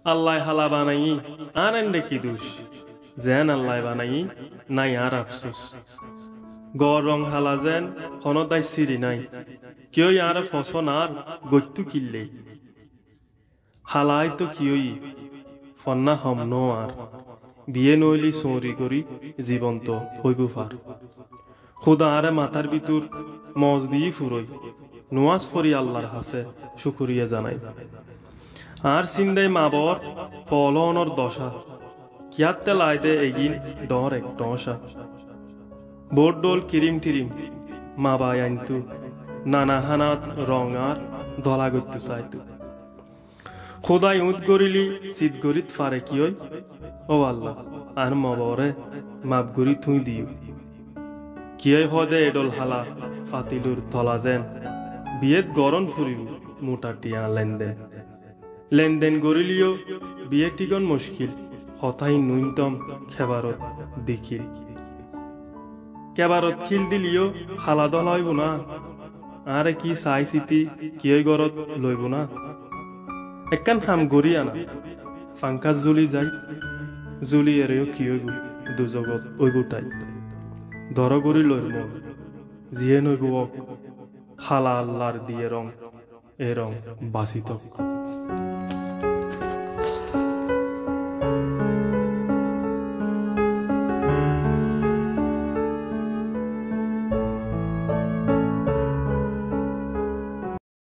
আল্লাহ হালা বানাই আর এন্ডে কি দোষ যেন আল্লাহ বানাই নাই আর আফসোস গর রং হালা যেন হনতাই সিরি নাই কেউ আর ফসন আর গত্যু কিল্লে হালাই তো কিয়ই ফন্না হম ন আর বিয়ে নইলি চৌরি করি জীবন্ত হইব ফার খুদা আরে মাথার ভিতর মজ দিয়ে ফুরই নোয়াজ ফরি আল্লাহর হাসে শুকুরিয়া জানাই আর সিন্দাই মাবর ফলনর দশা কিয়াতে লাইদে এগিন ডর এক টসা বোট ডোল কিরিম টিরিম মা বাই আইনতু নানা হানাত রং আর দলা গত্যু চাইতু খোদাই উদ গরিলি চিত গরিত ফারে কিয় ও আল্লাহ আর মবরে মাপ গরি থুই দিও কিয় হদে এডল হালা ফাতিলুর তলা যেন বিয়েত গরম ফুরিব মোটা টিয়া লেনদেন লেনদেন গরিলিও বিয়ে টিকন মুশকিল হতাই ন্যূনতম খেবারত দেখিল কেবারত খিল দিলিও হালা দল হইব না আরে কি চাই চিতি কিয় গরত লইব না একখান হাম গড়ি আনা ফাংকাজ জুলি যাই জুলি এরেও কি হইব দুজগত ওইব তাই ধর গড়ি লইব মন জিয়ে নইব হালা আল্লাহর দিয়ে রং এ রং বাসিত